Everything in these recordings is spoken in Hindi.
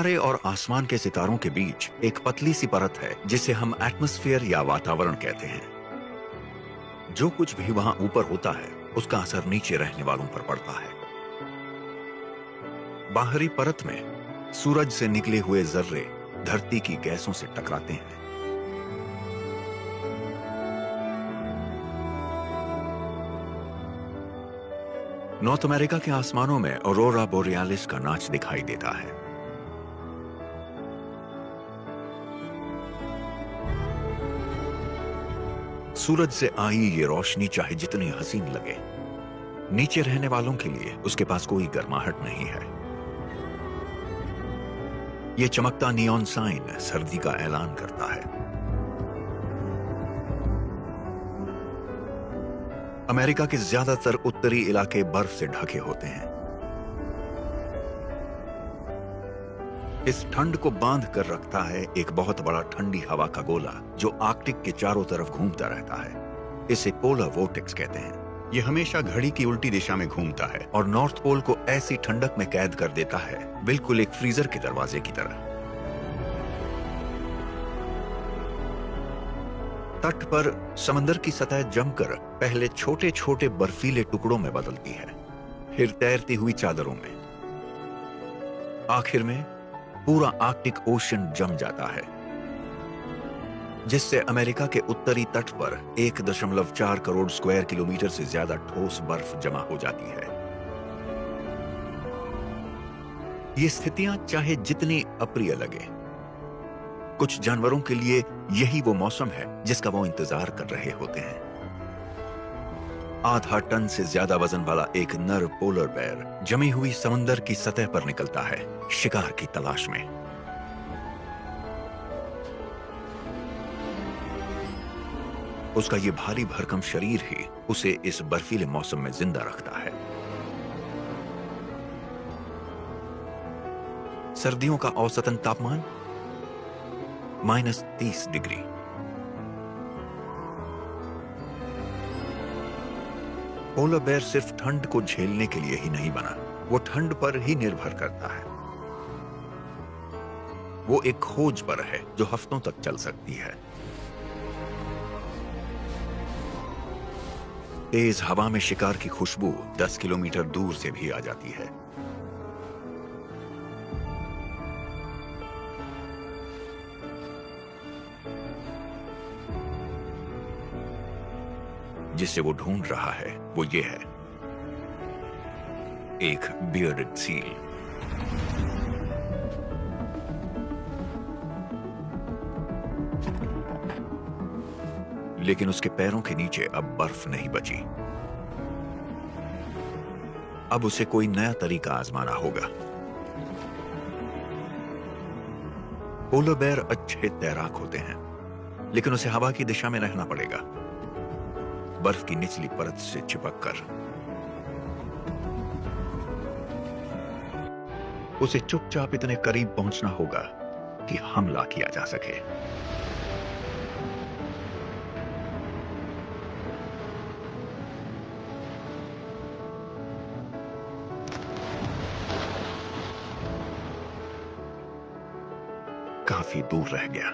हमारे और आसमान के सितारों के बीच एक पतली सी परत है जिसे हम एटमॉस्फेयर या वातावरण कहते हैं। जो कुछ भी वहां ऊपर होता है उसका असर नीचे रहने वालों पर पड़ता है। बाहरी परत में सूरज से निकले हुए जर्रे धरती की गैसों से टकराते हैं। नॉर्थ अमेरिका के आसमानों में ऑरोरा बोरियालिस का नाच दिखाई देता है। सूरज से आई ये रोशनी चाहे जितनी हसीन लगे, नीचे रहने वालों के लिए उसके पास कोई गर्माहट नहीं है। यह चमकता नियॉन साइन सर्दी का ऐलान करता है। अमेरिका के ज्यादातर उत्तरी इलाके बर्फ से ढके होते हैं। इस ठंड को बांध कर रखता है एक बहुत बड़ा ठंडी हवा का गोला जो आर्कटिक के चारों तरफ घूमता रहता है। इसे पोलर वोर्टेक्स कहते हैं। यह हमेशा घड़ी की उल्टी दिशा में घूमता है और नॉर्थ पोल को ऐसी ठंडक में कैद कर देता है, बिल्कुल एक फ्रीजर के दरवाजे की तरह। तट पर समंदर की सतह जमकर पहले छोटे छोटे बर्फीले टुकड़ों में बदलती है, फिर तैरती हुई चादरों में। आखिर में पूरा आर्कटिक ओशन जम जाता है, जिससे अमेरिका के उत्तरी तट पर 1.4 करोड़ स्क्वायर किलोमीटर से ज्यादा ठोस बर्फ जमा हो जाती है। ये स्थितियां चाहे जितनी अप्रिय लगे, कुछ जानवरों के लिए यही वो मौसम है जिसका वो इंतजार कर रहे होते हैं। आधा टन से ज्यादा वजन वाला एक नर पोलर बेयर जमी हुई समंदर की सतह पर निकलता है शिकार की तलाश में। उसका ये भारी भरकम शरीर ही उसे इस बर्फीले मौसम में जिंदा रखता है। सर्दियों का औसतन तापमान -30 डिग्री। पोलर बेयर सिर्फ ठंड को झेलने के लिए ही नहीं बना, वो ठंड पर ही निर्भर करता है। वो एक खोज पर है जो हफ्तों तक चल सकती है। तेज हवा में शिकार की खुशबू 10 किलोमीटर दूर से भी आ जाती है। जिसे वो ढूंढ रहा है वो ये है, एक बियर्डेड सील। लेकिन उसके पैरों के नीचे अब बर्फ नहीं बची। अब उसे कोई नया तरीका आजमाना होगा। पोलर बेयर अच्छे तैराक होते हैं, लेकिन उसे हवा की दिशा में रहना पड़ेगा, बर्फ की निचली परत से चिपककर। उसे चुपचाप इतने करीब पहुंचना होगा कि हमला किया जा सके। काफी दूर रह गया।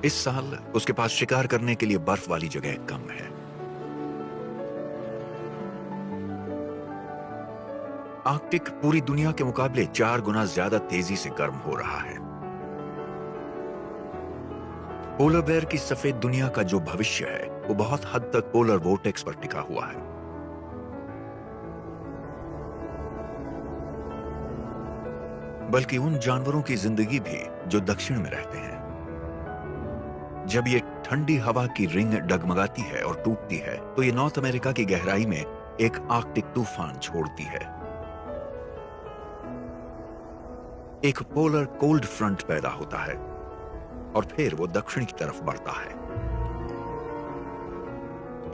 इस साल उसके पास शिकार करने के लिए बर्फ वाली जगह कम है। आर्कटिक पूरी दुनिया के मुकाबले 4 गुना ज्यादा तेजी से गर्म हो रहा है। पोलर बेयर की सफेद दुनिया का जो भविष्य है वो बहुत हद तक पोलर वोर्टेक्स पर टिका हुआ है। बल्कि उन जानवरों की जिंदगी भी जो दक्षिण में रहते हैं। जब ये ठंडी हवा की रिंग डगमगाती है और टूटती है तो ये नॉर्थ अमेरिका की गहराई में एक आर्कटिक तूफान छोड़ती है। एक पोलर कोल्ड फ्रंट पैदा होता है और फिर वो दक्षिण की तरफ बढ़ता है।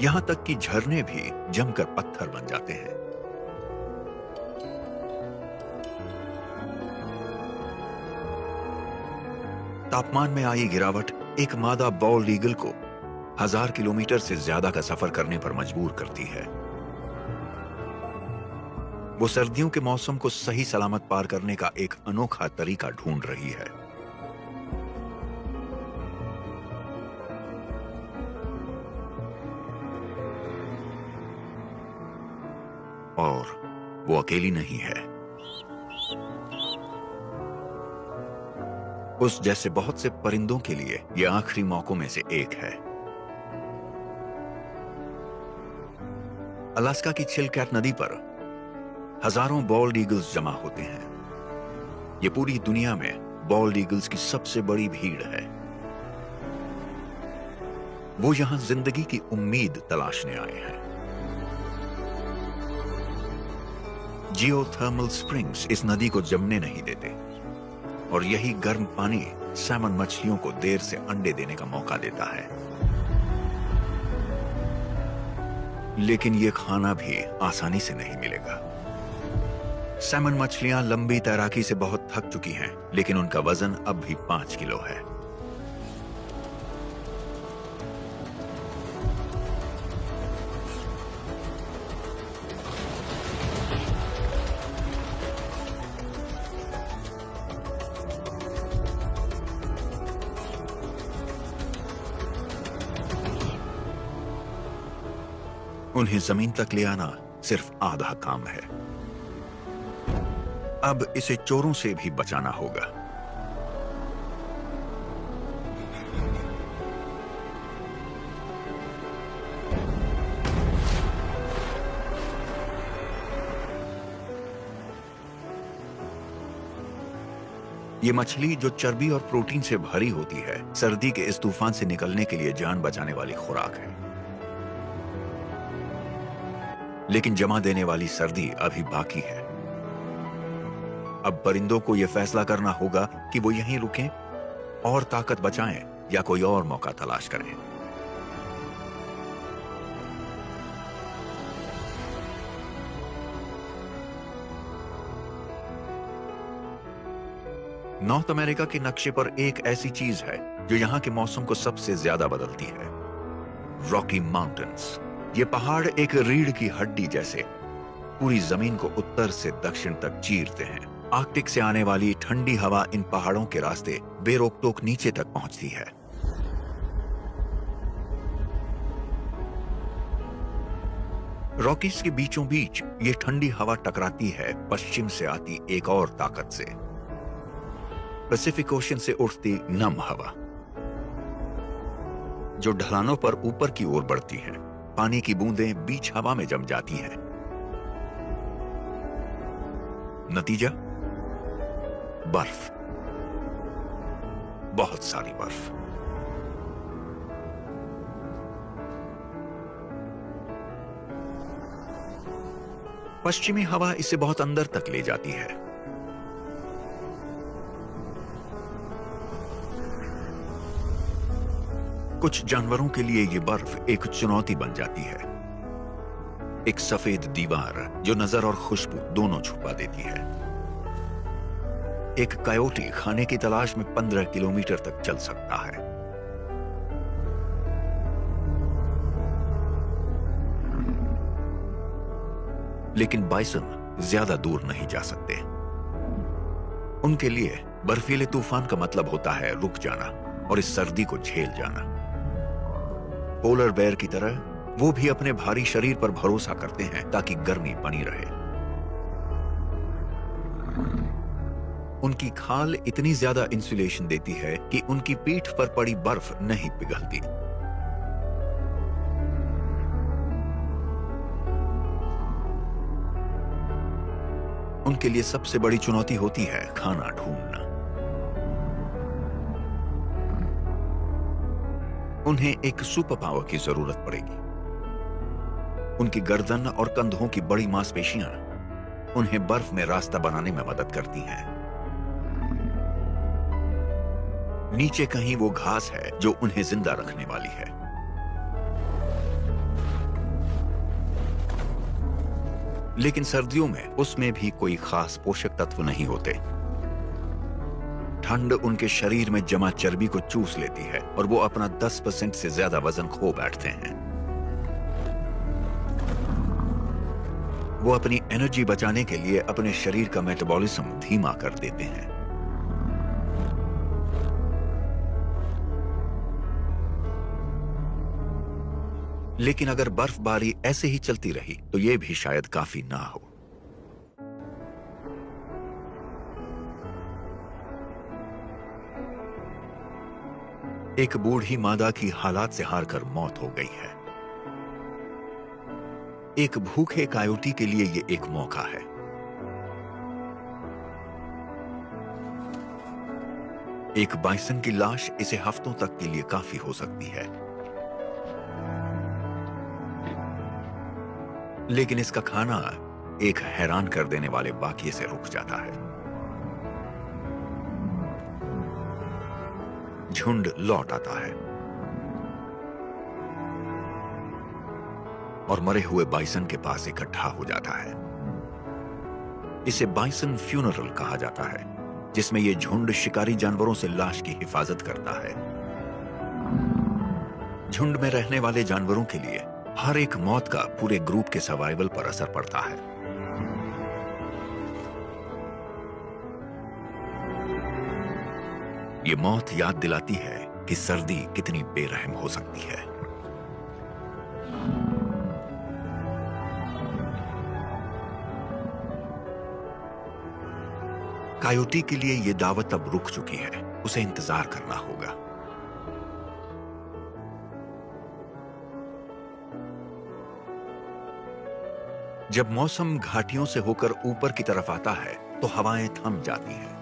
यहां तक कि झरने भी जमकर पत्थर बन जाते हैं। तापमान में आई गिरावट एक मादा बॉल्ड ईगल को 1000 किलोमीटर से ज्यादा का सफर करने पर मजबूर करती है। वो सर्दियों के मौसम को सही सलामत पार करने का एक अनोखा तरीका ढूंढ रही है। और वो अकेली नहीं है। उस जैसे बहुत से परिंदों के लिए ये आखिरी मौकों में से एक है। अलास्का की चिलकैट नदी पर हजारों बॉल्ड ईगल्स जमा होते हैं। ये पूरी दुनिया में बॉल्ड ईगल्स की सबसे बड़ी भीड़ है। वो यहां जिंदगी की उम्मीद तलाशने आए हैं। जियोथर्मल स्प्रिंग्स इस नदी को जमने नहीं देते और यही गर्म पानी सैमन मछलियों को देर से अंडे देने का मौका देता है। लेकिन यह खाना भी आसानी से नहीं मिलेगा। सैमन मछलियां लंबी तैराकी से बहुत थक चुकी हैं, लेकिन उनका वजन अब भी 5 किलो है। उन्हें जमीन तक ले आना सिर्फ आधा काम है। अब इसे चोरों से भी बचाना होगा। ये मछली जो चर्बी और प्रोटीन से भरी होती है, सर्दी के इस तूफान से निकलने के लिए जान बचाने वाली खुराक है। लेकिन जमा देने वाली सर्दी अभी बाकी है। अब परिंदों को यह फैसला करना होगा कि वो यहीं रुकें और ताकत बचाएं या कोई और मौका तलाश करें। नॉर्थ अमेरिका के नक्शे पर एक ऐसी चीज है जो यहां के मौसम को सबसे ज्यादा बदलती है। Rocky mountains. ये पहाड़ एक रीढ़ की हड्डी जैसे पूरी जमीन को उत्तर से दक्षिण तक चीरते हैं। आर्कटिक से आने वाली ठंडी हवा इन पहाड़ों के रास्ते बेरोक टोक नीचे तक पहुंचती है। रॉकीज के बीचों बीच ये ठंडी हवा टकराती है पश्चिम से आती एक और ताकत से, पैसिफिक ओशन से उठती नम हवा, जो ढलानों पर ऊपर की ओर बढ़ती है। पानी की बूंदें बीच हवा में जम जाती हैं। नतीजा बर्फ, बहुत सारी बर्फ। पश्चिमी हवा इसे बहुत अंदर तक ले जाती है। कुछ जानवरों के लिए ये बर्फ एक चुनौती बन जाती है, एक सफेद दीवार जो नजर और खुशबू दोनों छुपा देती है। एक कायोटी खाने की तलाश में 15 किलोमीटर तक चल सकता है। लेकिन बाइसन ज्यादा दूर नहीं जा सकते। उनके लिए बर्फीले तूफान का मतलब होता है रुक जाना और इस सर्दी को झेल जाना। पोलर बेयर की तरह वो भी अपने भारी शरीर पर भरोसा करते हैं ताकि गर्मी बनी रहे। उनकी खाल इतनी ज्यादा इंसुलेशन देती है कि उनकी पीठ पर पड़ी बर्फ नहीं पिघलती। उनके लिए सबसे बड़ी चुनौती होती है खाना ढूंढना। उन्हें एक सुपर पावर की जरूरत पड़ेगी। उनकी गर्दन और कंधों की बड़ी मांसपेशियां उन्हें बर्फ में रास्ता बनाने में मदद करती हैं। नीचे कहीं वो घास है जो उन्हें जिंदा रखने वाली है। लेकिन सर्दियों में उसमें भी कोई खास पोषक तत्व नहीं होते। ठंड उनके शरीर में जमा चर्बी को चूस लेती है और वो अपना 10% से ज्यादा वजन खो बैठते हैं। वो अपनी एनर्जी बचाने के लिए अपने शरीर का मेटाबॉलिज्म धीमा कर देते हैं। लेकिन अगर बर्फबारी ऐसे ही चलती रही तो ये भी शायद काफी ना हो। एक बूढ़ी मादा की हालात से हारकर मौत हो गई है। एक भूखे कायोटी के लिए ये एक मौका है। एक बाइसन की लाश इसे हफ्तों तक के लिए काफी हो सकती है, लेकिन इसका खाना एक हैरान कर देने वाले वाकये से रुक जाता है। झुंड लौट आता है और मरे हुए बाइसन के पास इकट्ठा हो जाता है। इसे बाइसन फ्यूनरल कहा जाता है, जिसमें यह झुंड शिकारी जानवरों से लाश की हिफाजत करता है। झुंड में रहने वाले जानवरों के लिए हर एक मौत का पूरे ग्रुप के सर्वाइवल पर असर पड़ता है। ये मौत याद दिलाती है कि सर्दी कितनी बेरहम हो सकती है। कायोटी के लिए यह दावत अब रुक चुकी है, उसे इंतजार करना होगा। जब मौसम घाटियों से होकर ऊपर की तरफ आता है तो हवाएं थम जाती हैं,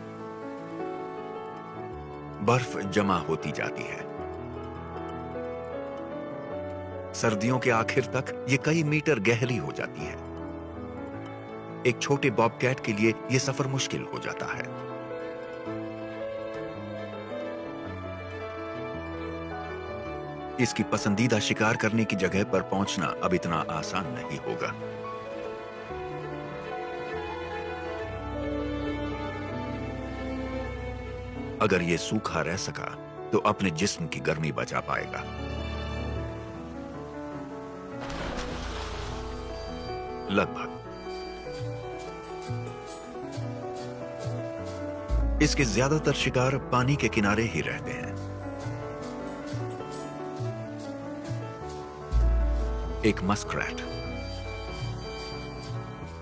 बर्फ जमा होती जाती है। सर्दियों के आखिर तक ये कई मीटर गहरी हो जाती है। एक छोटे बॉबकैट के लिए यह सफर मुश्किल हो जाता है। इसकी पसंदीदा शिकार करने की जगह पर पहुंचना अब इतना आसान नहीं होगा। अगर ये सूखा रह सका तो अपने जिस्म की गर्मी बचा पाएगा। लगभग। इसके ज्यादातर शिकार पानी के किनारे ही रहते हैं। एक मस्क्रैट,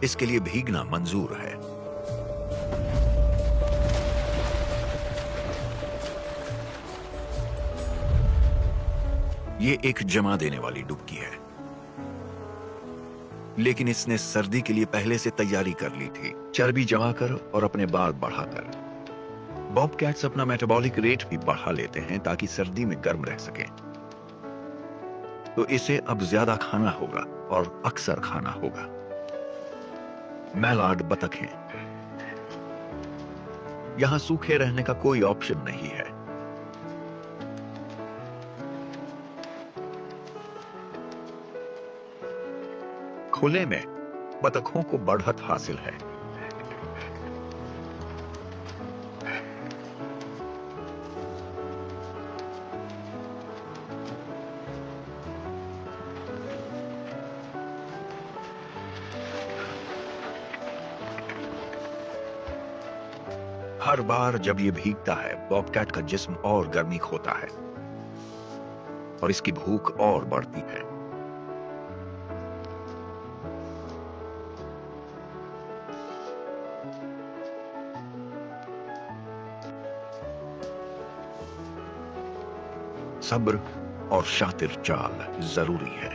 इसके लिए भीगना मंजूर है। ये एक जमा देने वाली डुबकी है, लेकिन इसने सर्दी के लिए पहले से तैयारी कर ली थी, चर्बी जमा कर और अपने बाल बढ़ाकर। बॉबकैट्स अपना मेटाबॉलिक रेट भी बढ़ा लेते हैं ताकि सर्दी में गर्म रह सकें। तो इसे अब ज्यादा खाना होगा और अक्सर खाना होगा। मैलार्ड बतखें, यहां सूखे रहने का कोई ऑप्शन नहीं है। खुले में बतखों को बढ़त हासिल है। हर बार जब ये भीगता है, बॉबकैट का जिस्म और गर्मी खोता है और इसकी भूख और बढ़ती है। सब्र और शातिर चाल जरूरी है।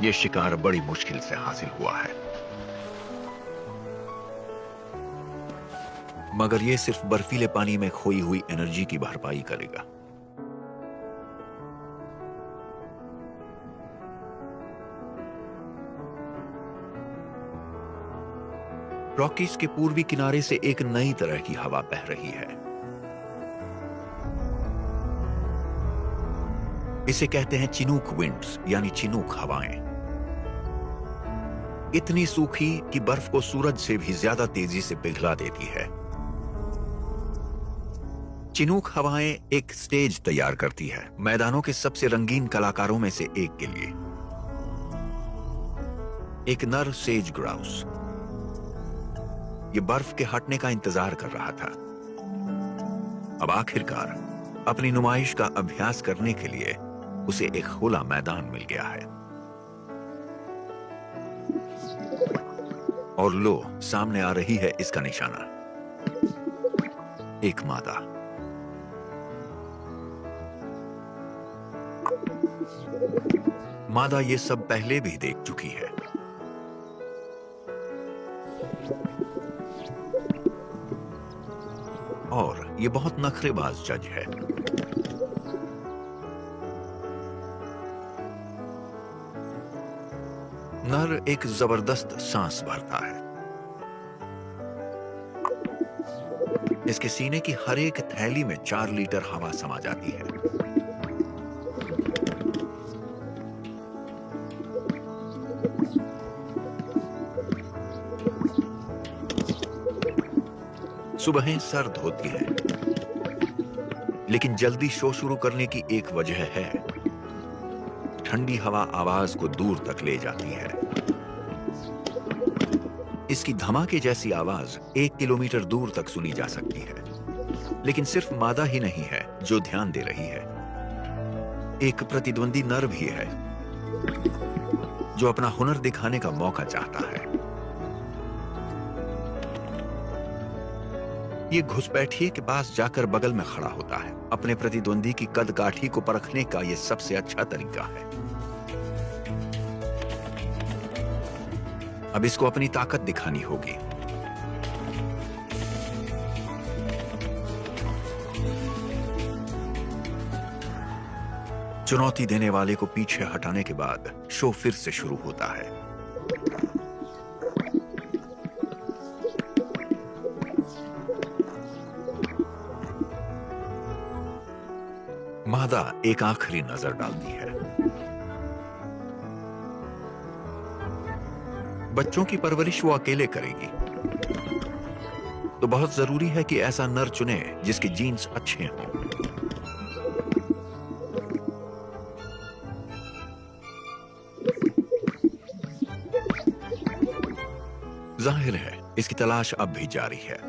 यह शिकार बड़ी मुश्किल से हासिल हुआ है। मगर ये सिर्फ बर्फीले पानी में खोई हुई एनर्जी की भरपाई करेगा। रॉकीज के पूर्वी किनारे से एक नई तरह की हवा बह रही है। इसे कहते हैं चिनूक विंड्स, यानी चिनूक हवाएं। इतनी सूखी कि बर्फ को सूरज से भी ज्यादा तेजी से पिघला देती है। चिनूक हवाएं एक स्टेज तैयार करती है मैदानों के सबसे रंगीन कलाकारों में से एक के लिए। एक नर सेज ग्राउस ये बर्फ के हटने का इंतजार कर रहा था। अब आखिरकार अपनी नुमाइश का अभ्यास करने के लिए उसे एक खुला मैदान मिल गया है। और लो, सामने आ रही है इसका निशाना, एक मादा। मादा ये सब पहले भी देख चुकी है। और ये बहुत नखरेबाज जज है। नर एक जबरदस्त सांस भरता है। इसके सीने की हर एक थैली में 4 लीटर हवा समा जाती है। सुबहें सर्द होती है, लेकिन जल्दी शो शुरू करने की एक वजह है। ठंडी हवा आवाज को दूर तक ले जाती है। इसकी धमाके जैसी आवाज 1 किलोमीटर दूर तक सुनी जा सकती है। लेकिन सिर्फ मादा ही नहीं है जो ध्यान दे रही है। एक प्रतिद्वंदी नर भी है जो अपना हुनर दिखाने का मौका चाहता है। ये घुसपैठिए के पास जाकर बगल में खड़ा होता है। अपने प्रतिद्वंदी की कद काठी को परखने का यह सबसे अच्छा तरीका है। अब इसको अपनी ताकत दिखानी होगी। चुनौती देने वाले को पीछे हटाने के बाद शो फिर से शुरू होता है। मादा एक आखिरी नजर डालती है। बच्चों की परवरिश वो अकेले करेगी, तो बहुत जरूरी है कि ऐसा नर चुने जिसके जीन्स अच्छे हों। जाहिर है इसकी तलाश अब भी जारी है।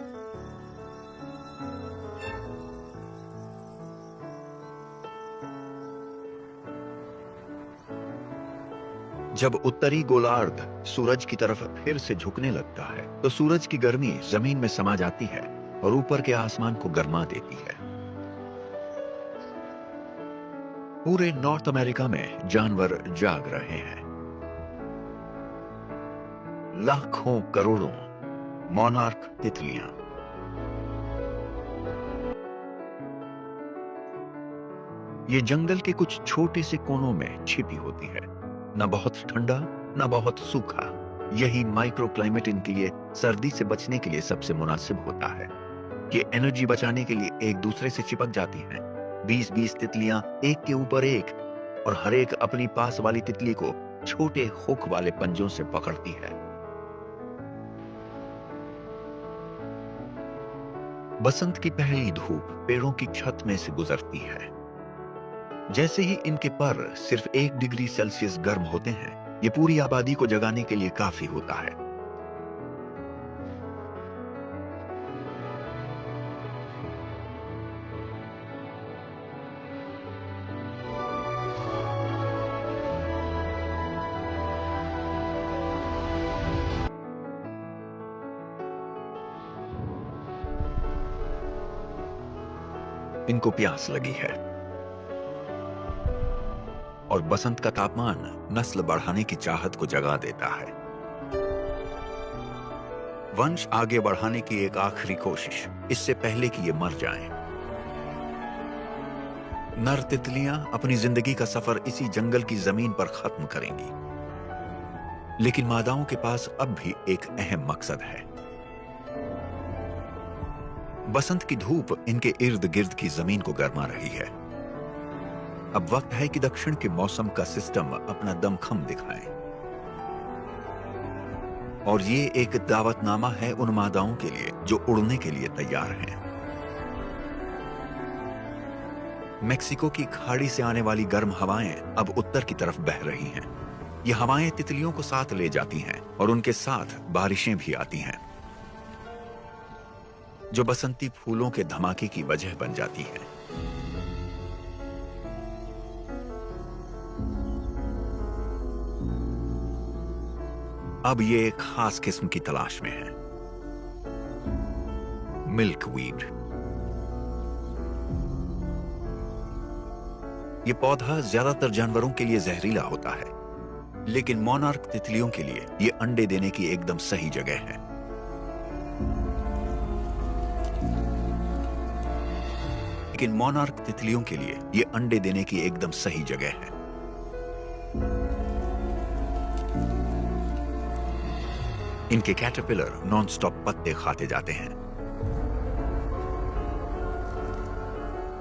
जब उत्तरी गोलार्ध सूरज की तरफ फिर से झुकने लगता है, तो सूरज की गर्मी जमीन में समा जाती है और ऊपर के आसमान को गर्मा देती है। पूरे नॉर्थ अमेरिका में जानवर जाग रहे हैं। लाखों करोड़ों मोनार्क तितलियां। ये जंगल के कुछ छोटे से कोनों में छिपी होती है, न बहुत ठंडा न बहुत सूखा। यही माइक्रो क्लाइमेट इनके लिए सर्दी से बचने के लिए सबसे मुनासिब होता है। ये एनर्जी बचाने के लिए एक दूसरे से चिपक जाती हैं। 20-20 तितलियां एक के ऊपर एक, और हर एक अपनी पास वाली तितली को छोटे हुक वाले पंजों से पकड़ती है। बसंत की पहली धूप पेड़ों की छत में से गुजरती है। जैसे ही इनके पर सिर्फ 1 डिग्री सेल्सियस गर्म होते हैं, ये पूरी आबादी को जगाने के लिए काफी होता है। इनको प्यास लगी है और बसंत का तापमान नस्ल बढ़ाने की चाहत को जगा देता है। वंश आगे बढ़ाने की एक आखिरी कोशिश, इससे पहले कि ये मर जाएं। नर तितलियां अपनी जिंदगी का सफर इसी जंगल की जमीन पर खत्म करेंगी, लेकिन मादाओं के पास अब भी एक अहम मकसद है। बसंत की धूप इनके इर्द गिर्द की जमीन को गरमा रही है। अब वक्त है कि दक्षिण के मौसम का सिस्टम अपना दमखम दिखाए। और ये एक दावतनामा है उन मादाओं के लिए जो उड़ने के लिए तैयार हैं। मेक्सिको की खाड़ी से आने वाली गर्म हवाएं अब उत्तर की तरफ बह रही हैं। ये हवाएं तितलियों को साथ ले जाती हैं और उनके साथ बारिशें भी आती हैं, जो बसंती फूलों के धमाके की वजह बन जाती हैं। अब ये एक खास किस्म की तलाश में है, मिल्कवीड। ये पौधा ज्यादातर जानवरों के लिए जहरीला होता है, लेकिन मोनार्क तितलियों के लिए ये अंडे देने की एकदम सही जगह है। लेकिन मोनार्क तितलियों के लिए ये अंडे देने की एकदम सही जगह है। इनके कैटरपिलर नॉनस्टॉप पत्ते खाते जाते हैं।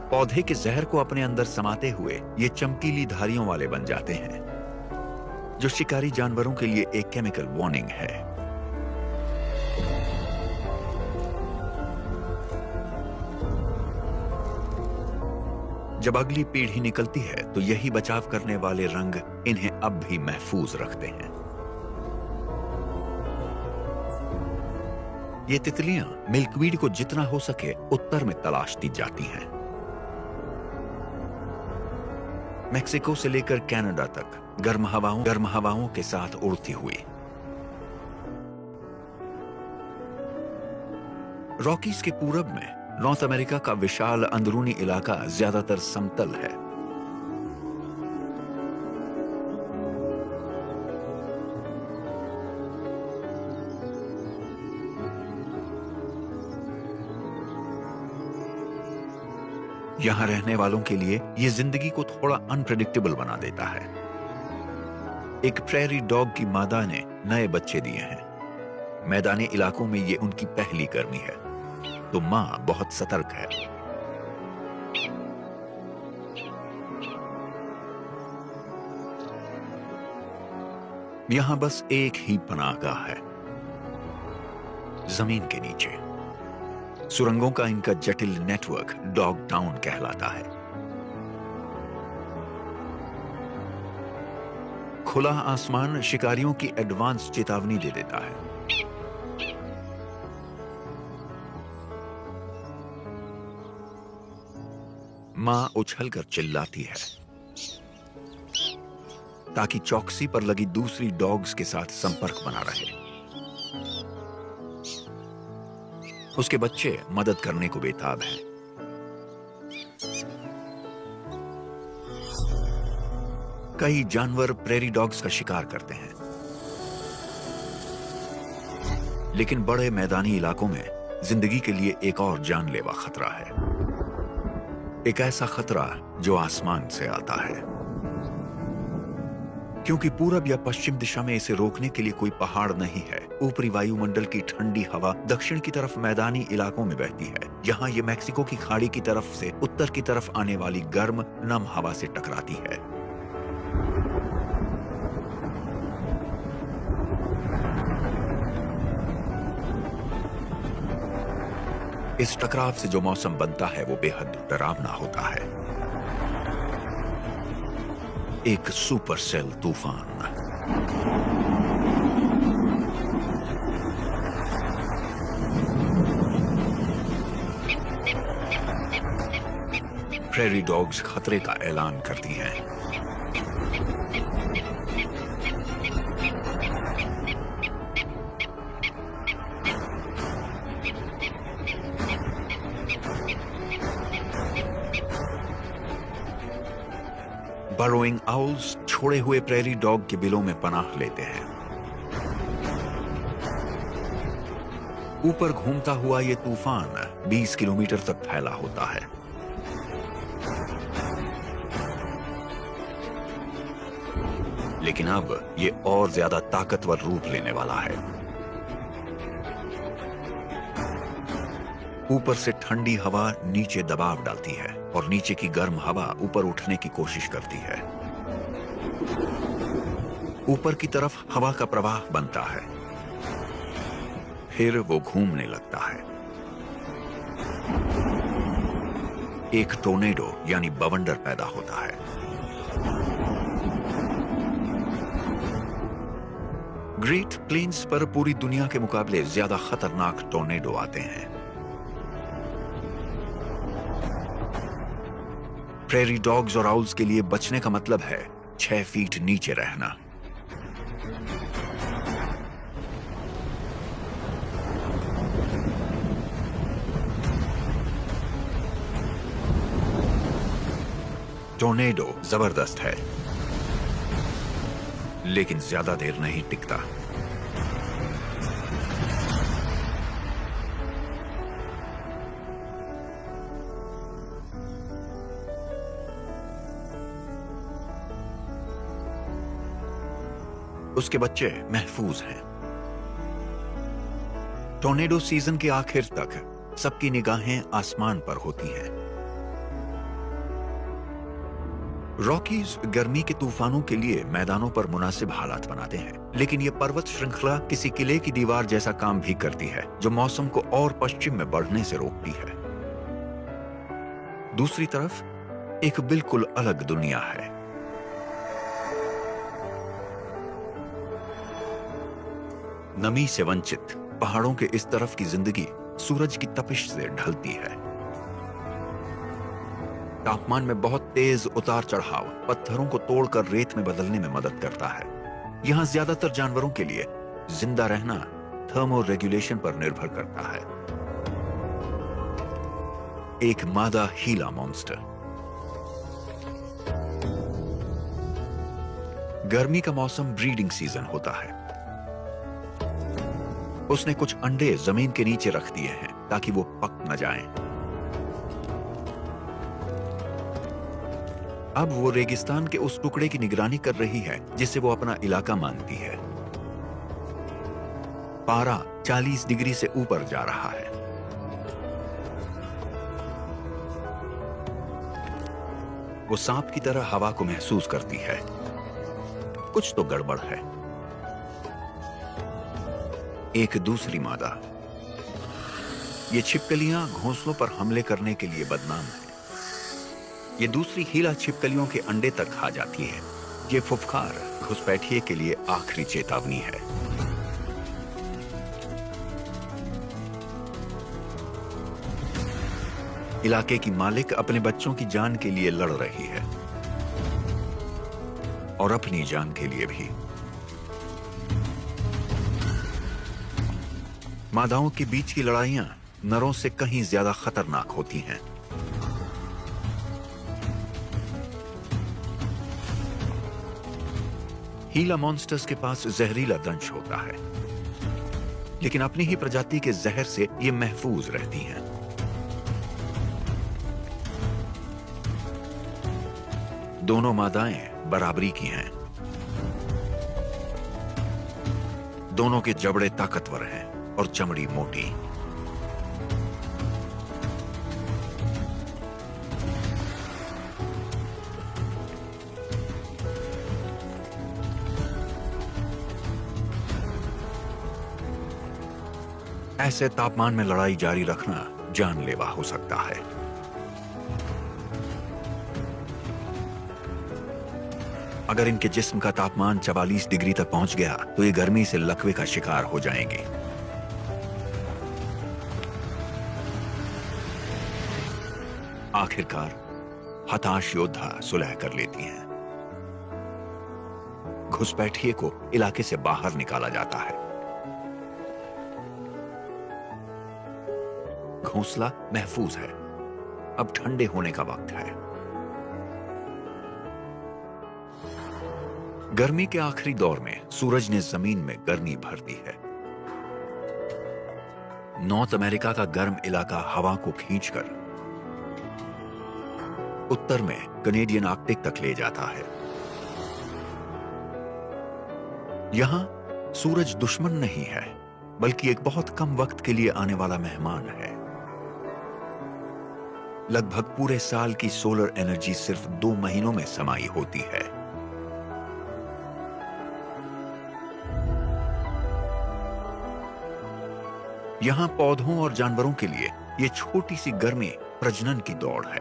पौधे के जहर को अपने अंदर समाते हुए ये चमकीली धारियों वाले बन जाते हैं, जो शिकारी जानवरों के लिए एक केमिकल वार्निंग है। जब अगली पीढ़ी निकलती है तो यही बचाव करने वाले रंग इन्हें अब भी महफूज रखते हैं। ये तितलियां मिल्कवीड को जितना हो सके उत्तर में तलाशती जाती हैं। मेक्सिको से लेकर कनाडा तक गर्म हवाओं के साथ उड़ती हुई। रॉकीज के पूरब में नॉर्थ अमेरिका का विशाल अंदरूनी इलाका ज्यादातर समतल है। यहां रहने वालों के लिए यह जिंदगी को थोड़ा अनप्रेडिक्टेबल बना देता है। एक प्रेरी डॉग की मादा ने नए बच्चे दिए हैं। मैदानी इलाकों में ये उनकी पहली गर्मी है, तो मां बहुत सतर्क है। यहां बस एक ही पनाहगाह है, जमीन के नीचे। सुरंगों का इनका जटिल नेटवर्क डॉग टाउन कहलाता है। खुला आसमान शिकारियों की एडवांस चेतावनी दे देता है। मां उछलकर चिल्लाती है ताकि चौकसी पर लगी दूसरी डॉग्स के साथ संपर्क बना रहे। उसके बच्चे मदद करने को बेताब हैं। कई जानवर प्रेरी डॉग्स का शिकार करते हैं, लेकिन बड़े मैदानी इलाकों में जिंदगी के लिए एक और जानलेवा खतरा है। एक ऐसा खतरा जो आसमान से आता है, क्योंकि पूरब या पश्चिम दिशा में इसे रोकने के लिए कोई पहाड़ नहीं है। ऊपरी वायुमंडल की ठंडी हवा दक्षिण की तरफ मैदानी इलाकों में बहती है। यहाँ ये मेक्सिको की खाड़ी की तरफ से उत्तर की तरफ आने वाली गर्म नम हवा से टकराती है। इस टकराव से जो मौसम बनता है वो बेहद डरावना होता है। एक सुपर सेल तूफान। प्रेरी डॉग्स खतरे का ऐलान करती हैं। बरोइंग आउल्स छोड़े हुए प्रेरी डॉग के बिलों में पनाह लेते हैं। ऊपर घूमता हुआ ये तूफान 20 किलोमीटर तक फैला होता है। लेकिन अब ये और ज्यादा ताकतवर रूप लेने वाला है। ऊपर से ठंडी हवा नीचे दबाव डालती है और नीचे की गर्म हवा ऊपर उठने की कोशिश करती है। ऊपर की तरफ हवा का प्रवाह बनता है, फिर वो घूमने लगता है। एक टोर्नेडो यानी बवंडर पैदा होता है। ग्रेट प्लेन्स पर पूरी दुनिया के मुकाबले ज्यादा खतरनाक टोर्नेडो आते हैं। प्रेरी डॉग्स और आउल्स के लिए बचने का मतलब है 6 फीट नीचे रहना। टोर्नेडो जबरदस्त है, लेकिन ज्यादा देर नहीं टिकता। उसके बच्चे महफूज हैं। टोर्नेडो सीजन के आखिर तक सबकी निगाहें आसमान पर होती हैं। रॉकीज गर्मी के तूफानों के लिए मैदानों पर मुनासिब हालात बनाते हैं, लेकिन यह पर्वत श्रृंखला किसी किले की दीवार जैसा काम भी करती है, जो मौसम को और पश्चिम में बढ़ने से रोकती है। दूसरी तरफ एक बिल्कुल अलग दुनिया है। नमी से वंचित पहाड़ों के इस तरफ की जिंदगी सूरज की तपिश से ढलती है। तापमान में बहुत तेज उतार चढ़ाव पत्थरों को तोड़कर रेत में बदलने में मदद करता है। यहां ज्यादातर जानवरों के लिए जिंदा रहना थर्मो रेगुलेशन पर निर्भर करता है। एक मादा हीला मॉन्स्टर। गर्मी का मौसम ब्रीडिंग सीजन होता है। उसने कुछ अंडे जमीन के नीचे रख दिए हैं ताकि वो पक न जाएं। अब वो रेगिस्तान के उस टुकड़े की निगरानी कर रही है जिसे वो अपना इलाका मानती है। पारा 40 डिग्री से ऊपर जा रहा है। वो सांप की तरह हवा को महसूस करती है। कुछ तो गड़बड़ है। एक दूसरी मादा। ये छिपकलियां घोंसलों पर हमले करने के लिए बदनाम है। ये दूसरी हीला छिपकलियों के अंडे तक खा जाती है। ये फुफकार घुसपैठिए के लिए आखिरी चेतावनी है। इलाके की मालिक अपने बच्चों की जान के लिए लड़ रही है और अपनी जान के लिए भी। मादाओं के बीच की लड़ाइयां नरों से कहीं ज्यादा खतरनाक होती हैं। हीला मॉन्स्टर्स के पास जहरीला दंश होता है, लेकिन अपनी ही प्रजाति के जहर से ये महफूज रहती हैं। दोनों मादाएं बराबरी की हैं। दोनों के जबड़े ताकतवर हैं और चमड़ी मोटी। ऐसे तापमान में लड़ाई जारी रखना जानलेवा हो सकता है। अगर इनके जिस्म का तापमान 44 डिग्री तक पहुंच गया तो ये गर्मी से लकवे का शिकार हो जाएंगे। आखिरकार हताश योद्धा सुलह कर लेती हैं। घुसपैठिए को इलाके से बाहर निकाला जाता है। घोंसला महफूज है। अब ठंडे होने का वक्त है। गर्मी के आखिरी दौर में सूरज ने जमीन में गर्मी भर दी है। नॉर्थ अमेरिका का गर्म इलाका हवा को खींचकर उत्तर में कनेडियन आर्कटिक तक ले जाता है। यहां सूरज दुश्मन नहीं है, बल्कि एक बहुत कम वक्त के लिए आने वाला मेहमान है। लगभग पूरे साल की सोलर एनर्जी सिर्फ 2 महीनों में समाई होती है। यहां पौधों और जानवरों के लिए यह छोटी सी गर्मी प्रजनन की दौड़ है।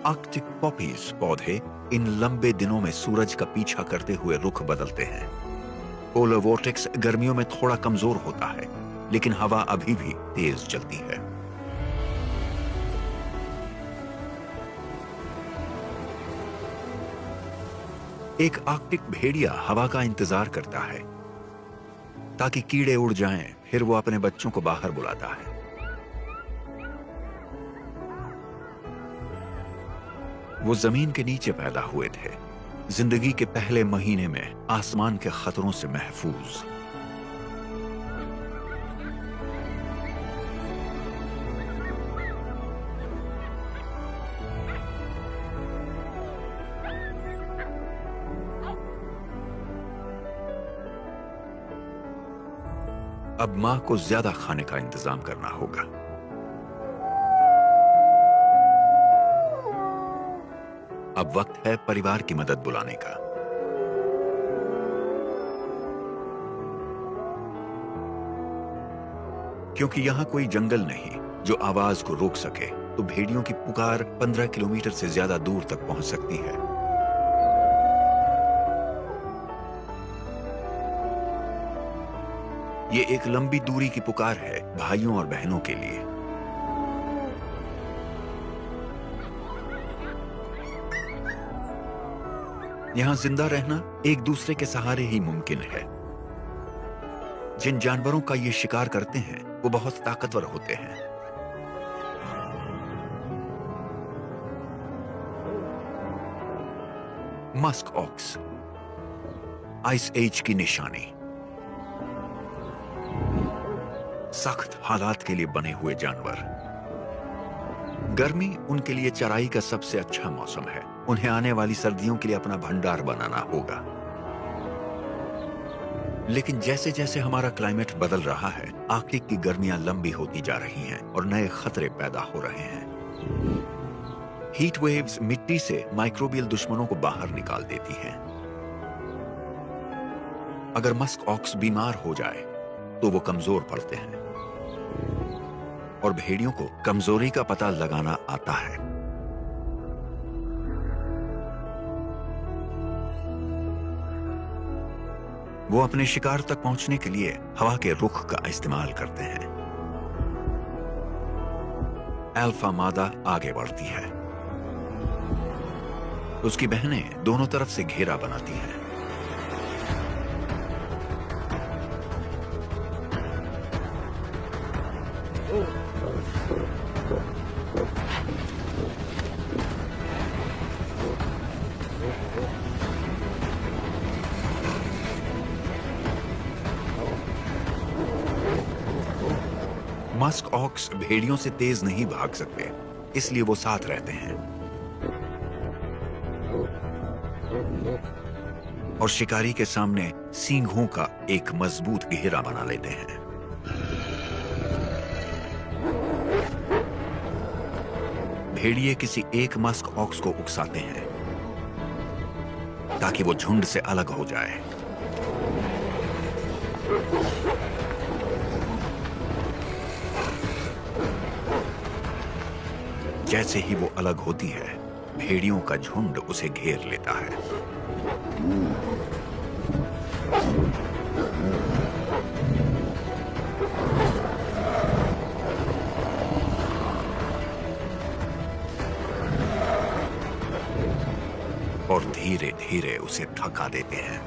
आर्कटिक पॉपीज पौधे इन लंबे दिनों में सूरज का पीछा करते हुए रुख बदलते हैं। पोलर वोर्टेक्स गर्मियों में थोड़ा कमजोर होता है, लेकिन हवा अभी भी तेज चलती है। एक आर्कटिक भेड़िया हवा का इंतजार करता है ताकि कीड़े उड़ जाएं, फिर वो अपने बच्चों को बाहर बुलाता है। वो जमीन के नीचे पैदा हुए थे, जिंदगी के पहले महीने में आसमान के खतरों से महफूज। अब मां को ज्यादा खाने का इंतजाम करना होगा। अब वक्त है परिवार की मदद बुलाने का। क्योंकि यहां कोई जंगल नहीं जो आवाज को रोक सके, तो भेड़ियों की पुकार 15 किलोमीटर से ज्यादा दूर तक पहुंच सकती है। ये एक लंबी दूरी की पुकार है भाइयों और बहनों के लिए। यहां जिंदा रहना एक दूसरे के सहारे ही मुमकिन है। जिन जानवरों का ये शिकार करते हैं वो बहुत ताकतवर होते हैं। मस्क ऑक्स, आइस एज की निशानी। सख्त हालात के लिए बने हुए जानवर। गर्मी उनके लिए चराई का सबसे अच्छा मौसम है। उन्हें आने वाली सर्दियों के लिए अपना भंडार बनाना होगा। लेकिन जैसे जैसे हमारा क्लाइमेट बदल रहा है, आर्कटिक की गर्मियां लंबी होती जा रही हैं और नए खतरे पैदा हो रहे हैं। हीट वेव्स मिट्टी से माइक्रोबियल दुश्मनों को बाहर निकाल देती हैं। अगर मस्क ऑक्स बीमार हो जाए तो वो कमजोर पड़ते हैं और भेड़ियों को कमजोरी का पता लगाना आता है। वो अपने शिकार तक पहुंचने के लिए हवा के रुख का इस्तेमाल करते हैं। अल्फा मादा आगे बढ़ती है, उसकी बहनें दोनों तरफ से घेरा बनाती हैं। मस्क ऑक्स भेड़ियों से तेज नहीं भाग सकते, इसलिए वो साथ रहते हैं और शिकारी के सामने सींगों का एक मजबूत घेरा बना लेते हैं। भेड़िए किसी एक मस्क ऑक्स को उकसाते हैं ताकि वो झुंड से अलग हो जाए। जैसे ही वो अलग होती है, भेड़ियों का झुंड उसे घेर लेता है। और धीरे धीरे उसे थका देते हैं।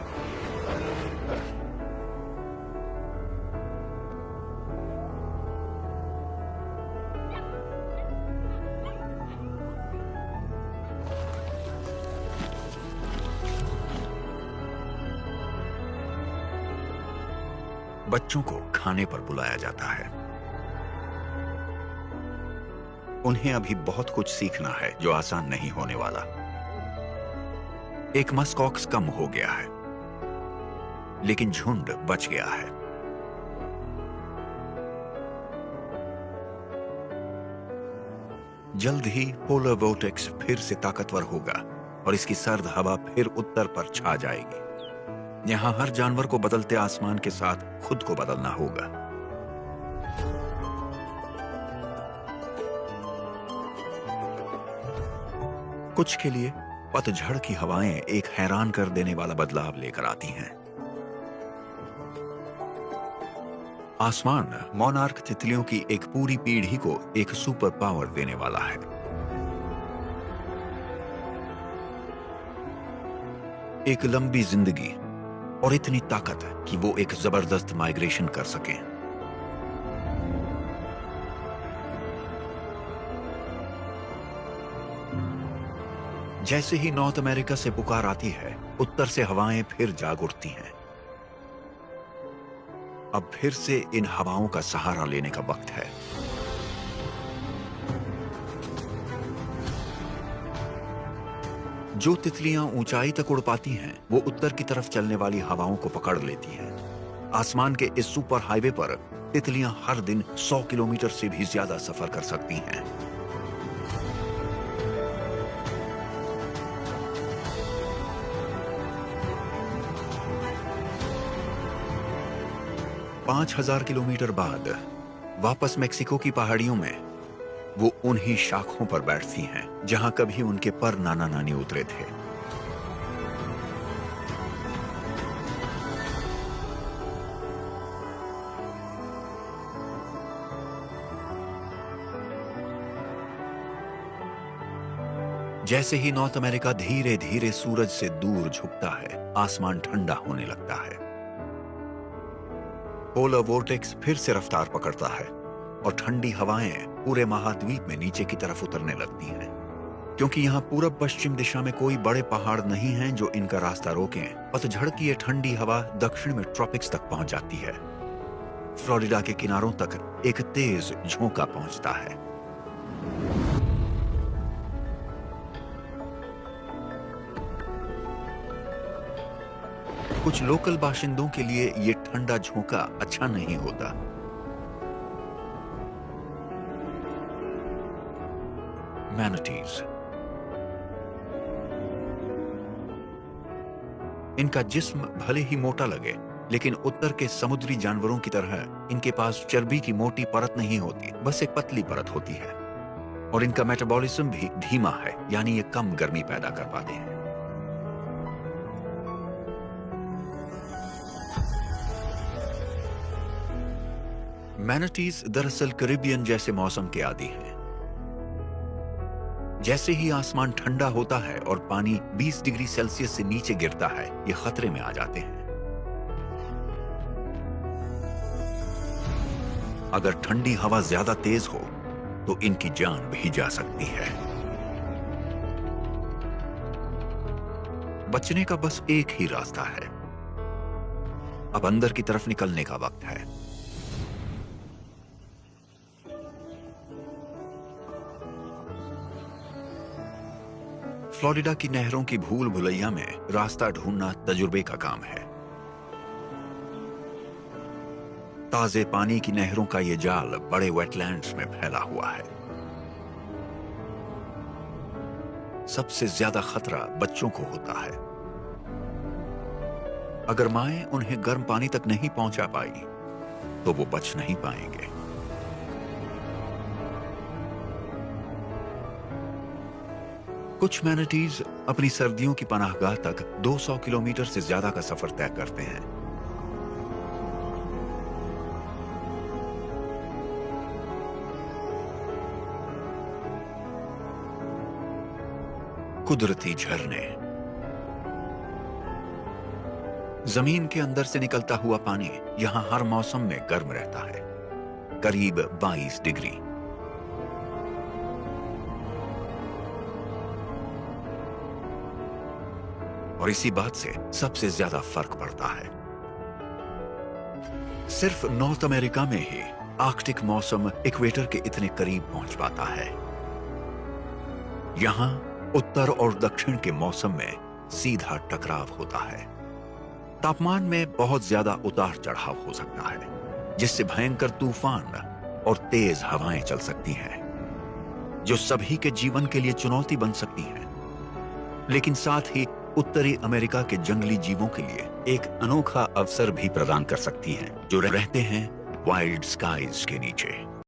बच्चों को खाने पर बुलाया जाता है। उन्हें अभी बहुत कुछ सीखना है जो आसान नहीं होने वाला। एक मस्कॉक्स कम हो गया है, लेकिन झुंड बच गया है। जल्द ही पोलर वोर्टेक्स फिर से ताकतवर होगा और इसकी सर्द हवा फिर उत्तर पर छा जाएगी। यहां हर जानवर को बदलते आसमान के साथ खुद को बदलना होगा। कुछ के लिए पतझड़ की हवाएं एक हैरान कर देने वाला बदलाव लेकर आती हैं। आसमान मोनार्क तितलियों की एक पूरी पीढ़ी को एक सुपर पावर देने वाला है। एक लंबी जिंदगी और इतनी ताकत कि वो एक जबरदस्त माइग्रेशन कर सकें। जैसे ही नॉर्थ अमेरिका से पुकार आती है, उत्तर से हवाएं फिर जाग उठती हैं। अब फिर से इन हवाओं का सहारा लेने का वक्त है। जो तितलियां ऊंचाई तक उड़ पाती हैं, वो उत्तर की तरफ चलने वाली हवाओं को पकड़ लेती हैं। आसमान के इस सुपर हाईवे पर तितलियां हर दिन 100 किलोमीटर से भी ज्यादा सफर कर सकती हैं। पांच 5000 किलोमीटर बाद वापस मेक्सिको की पहाड़ियों में वो उन्हीं शाखों पर बैठती हैं जहां कभी उनके पर नाना नानी उतरे थे। जैसे ही नॉर्थ अमेरिका धीरे धीरे सूरज से दूर झुकता है, आसमान ठंडा होने लगता है। पोलर वोर्टेक्स फिर से रफ्तार पकड़ता है और ठंडी हवाएं पूरे महाद्वीप में नीचे की तरफ उतरने लगती हैं। क्योंकि यहाँ पूरब पश्चिम दिशा में कोई बड़े पहाड़ नहीं हैं जो इनका रास्ता रोकें, पतझड़ की ये ठंडी हवा दक्षिण में ट्रॉपिक्स तक पहुंच जाती है। फ्लोरिडा के किनारों तक एक तेज झोंका पहुंचता है। कुछ लोकल बाशिंदों के लिए ये ठंडा झोंका अच्छा नहीं होता। मैनाटीज, इनका जिस्म भले ही मोटा लगे, लेकिन उत्तर के समुद्री जानवरों की तरह इनके पास चर्बी की मोटी परत नहीं होती, बस एक पतली परत होती है। और इनका मेटाबॉलिज्म भी धीमा है, यानी ये कम गर्मी पैदा कर पाते हैं। मैनाटीज दरअसल कैरिबियन जैसे मौसम के आदी हैं। जैसे ही आसमान ठंडा होता है और पानी 20 डिग्री सेल्सियस से नीचे गिरता है, ये खतरे में आ जाते हैं। अगर ठंडी हवा ज्यादा तेज हो तो इनकी जान भी जा सकती है। बचने का बस एक ही रास्ता है। अब अंदर की तरफ निकलने का वक्त है। फ्लोरिडा की नहरों की भूल भुलैया में रास्ता ढूंढना तजुर्बे का काम है। ताजे पानी की नहरों का यह जाल बड़े वेटलैंड्स में फैला हुआ है। सबसे ज्यादा खतरा बच्चों को होता है। अगर माएं उन्हें गर्म पानी तक नहीं पहुंचा पाई तो वो बच नहीं पाएंगे। कुछ मैनाटीज अपनी सर्दियों की पनाहगाह तक 200 किलोमीटर से ज्यादा का सफर तय करते हैं। कुदरती झरने, जमीन के अंदर से निकलता हुआ पानी यहां हर मौसम में गर्म रहता है, करीब 22 डिग्री। और इसी बात से सबसे ज्यादा फर्क पड़ता है। सिर्फ नॉर्थ अमेरिका में ही आर्कटिक मौसम इक्वेटर के इतने करीब पहुंच पाता है। यहां उत्तर और दक्षिण के मौसम में सीधा टकराव होता है। तापमान में बहुत ज्यादा उतार चढ़ाव हो सकता है, जिससे भयंकर तूफान और तेज हवाएं चल सकती हैं, जो सभी के जीवन के लिए चुनौती बन सकती हैं। लेकिन साथ ही उत्तरी अमेरिका के जंगली जीवों के लिए एक अनोखा अवसर भी प्रदान कर सकती हैं, जो रहते हैं वाइल्ड स्काईज के नीचे।